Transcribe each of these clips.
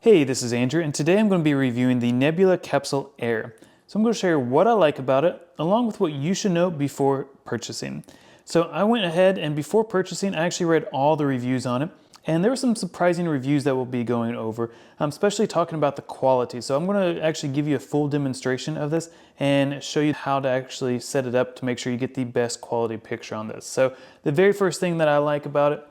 Hey, this is Andrew, and today I'm going to be reviewing the Nebula Capsule Air. So I'm going to share what I like about it, along with what you should know before purchasing. So I went ahead and before purchasing, I actually read all the reviews on it, and there were some surprising reviews that we'll be going over, especially talking about the quality. So I'm going to actually give you a full demonstration of this and show you how to actually set it up to make sure you get the best quality picture on this. So the very first thing that I like about it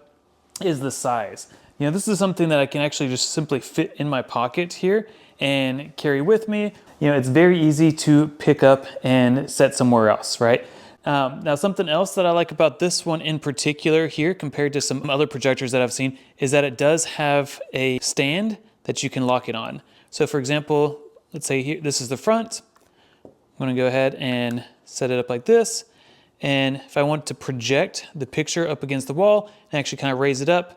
is the size. This is something that I can actually just simply fit in my pocket here and carry with me. It's very easy to pick up and set somewhere else, right? Now, something else that I like about this one in particular here compared to some other projectors that I've seen is that it does have a stand that you can lock it on. So for example, let's say here, this is the front. I'm gonna go ahead and set it up like this. And if I want to project the picture up against the wall and actually kind of raise it up,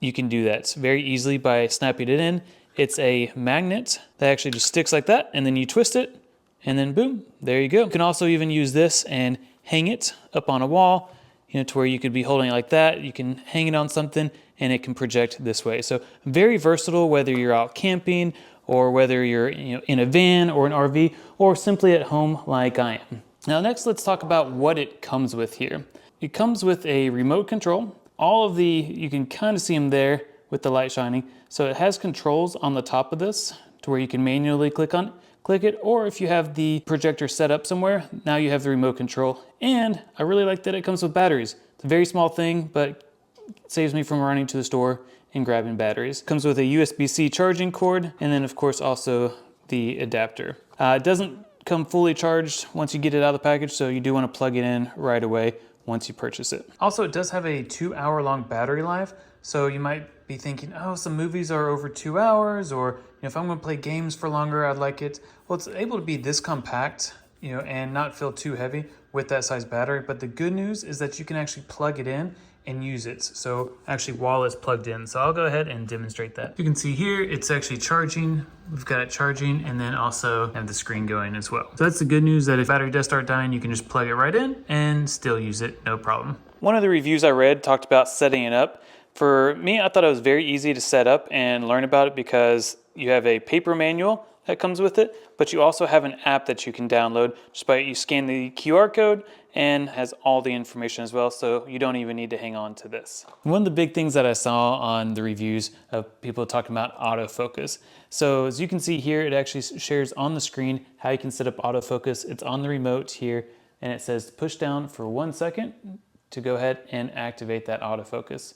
you can do that very easily by snapping it in. It's a magnet that actually just sticks like that, and then you twist it, and then boom, there you go. You can also even use this and hang it up on a wall, to where you could be holding it like that. You can hang it on something, and it can project this way. So very versatile, whether you're out camping, or whether you're in a van or an RV, or simply at home like I am. Now next, let's talk about what it comes with here. It comes with a remote control. You can kind of see them there with the light shining. So it has controls on the top of this to where you can manually click it, or if you have the projector set up somewhere, now you have the remote control. And I really like that it comes with batteries. It's a very small thing, but it saves me from running to the store and grabbing batteries. It comes with a USB-C charging cord, and then of course also the adapter. It doesn't come fully charged once you get it out of the package, so you do want to plug it in right away once you purchase it. Also, it does have a 2-hour long battery life, so you might be thinking, oh, some movies are over 2 hours, or if I'm going to play games for longer, I'd like it. Well, it's able to be this compact, and not feel too heavy with that size battery. But the good news is that you can actually plug it in and use it. So actually while it's plugged in. So I'll go ahead and demonstrate that. You can see here, it's actually charging. We've got it charging, and then also have the screen going as well. So that's the good news, that if battery does start dying, you can just plug it right in and still use it, no problem. One of the reviews I read talked about setting it up. For me, I thought it was very easy to set up and learn about it because you have a paper manual that comes with it, but you also have an app that you can download just by you scan the QR code, and has all the information as well, so you don't even need to hang on to this. One of the big things that I saw on the reviews of people talking about autofocus. So as you can see here, it actually shares on the screen how you can set up autofocus. It's on the remote here, and it says push down for 1 second to go ahead and activate that autofocus.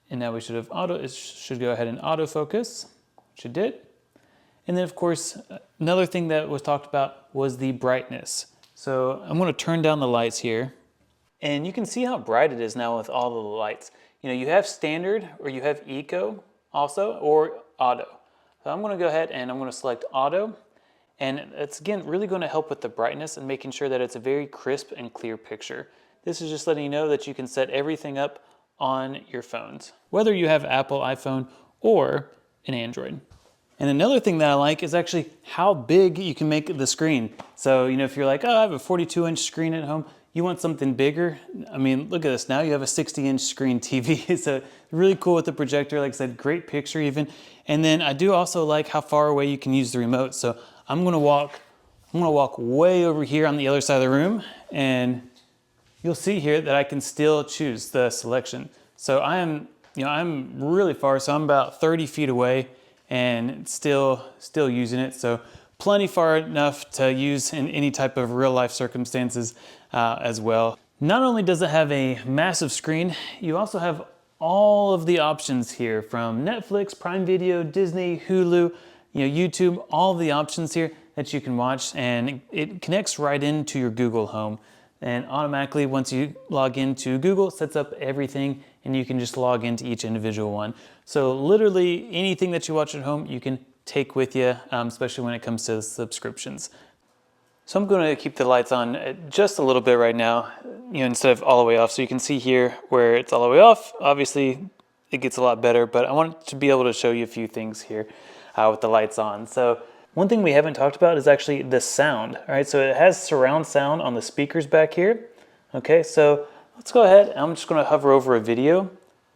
And now it should go ahead and autofocus, which it did. And then of course, another thing that was talked about was the brightness. So I'm going to turn down the lights here, and you can see how bright it is now with all of the lights. You have standard, or you have eco also, or auto. So I'm going to go ahead and I'm going to select auto, and it's again really going to help with the brightness and making sure that it's a very crisp and clear picture. This is just letting you know that you can set everything up on your phones, whether you have Apple iPhone or an Android. And another thing that I like is actually how big you can make the screen. So, if you're like, oh, I have a 42-inch screen at home, you want something bigger. I mean, look at this. Now you have a 60-inch screen TV. So really cool with the projector. Like I said, great picture even. And then I do also like how far away you can use the remote. So I'm gonna walk way over here on the other side of the room, and you'll see here that I can still choose the selection. So I'm really far. So I'm about 30 feet away, and still using it. So plenty far enough to use in any type of real life circumstances as well. Not only does it have a massive screen, you also have all of the options here from Netflix, Prime Video, Disney, Hulu, YouTube, all the options here that you can watch, and it connects right into your Google Home. And automatically, once you log into Google, it sets up everything, and you can just log into each individual one. So literally anything that you watch at home, you can take with you, especially when it comes to subscriptions. So I'm going to keep the lights on just a little bit right now, instead of all the way off. So you can see here where it's all the way off. Obviously, it gets a lot better, but I want to be able to show you a few things here with the lights on. So one thing we haven't talked about is actually the sound. All right, so it has surround sound on the speakers back here. Okay, so let's go ahead. I'm just going to hover over a video,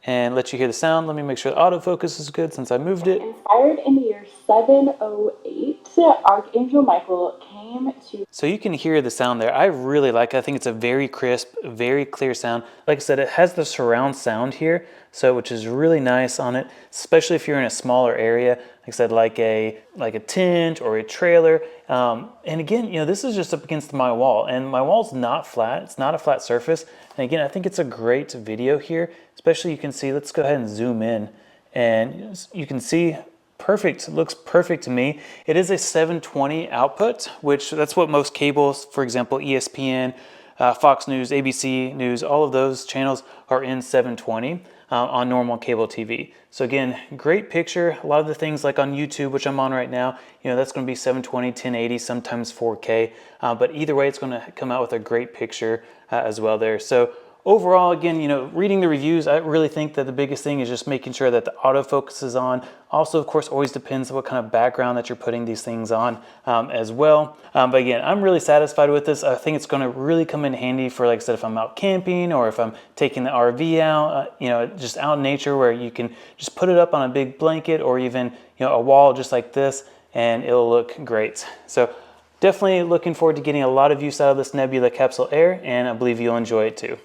and let you hear the sound. Let me make sure the autofocus is good since I moved it. Inspired in the year 708, Archangel Michael came to... So you can hear the sound there. I really like it. I think it's a very crisp, very clear sound. Like I said, it has the surround sound here, so which is really nice on it, especially if you're in a smaller area. Like I said, like a tent or a trailer. And again, you know, this is just up against my wall, and my wall's not flat. It's not a flat surface. And again, I think it's a great video here, especially you can see, let's go ahead and zoom in, and you can see perfect. It looks perfect to me. It is a 720 output, which that's what most cables, for example, ESPN, Fox News, ABC News, all of those channels are in 720 on normal cable TV. So again, great picture. A lot of the things like on YouTube, which I'm on right now, you know, that's going to be 720, 1080, sometimes 4K. But either way, it's going to come out with a great picture as well there. So overall, again, you know, reading the reviews, I really think that the biggest thing is just making sure that the autofocus is on. Also, of course, always depends on what kind of background that you're putting these things on as well. But again, I'm really satisfied with this. I think it's going to really come in handy for, like I said, if I'm out camping or if I'm taking the RV out, you know, just out in nature where you can just put it up on a big blanket or even, you know, a wall just like this, and it'll look great. So definitely looking forward to getting a lot of use out of this Nebula Capsule Air, and I believe you'll enjoy it too.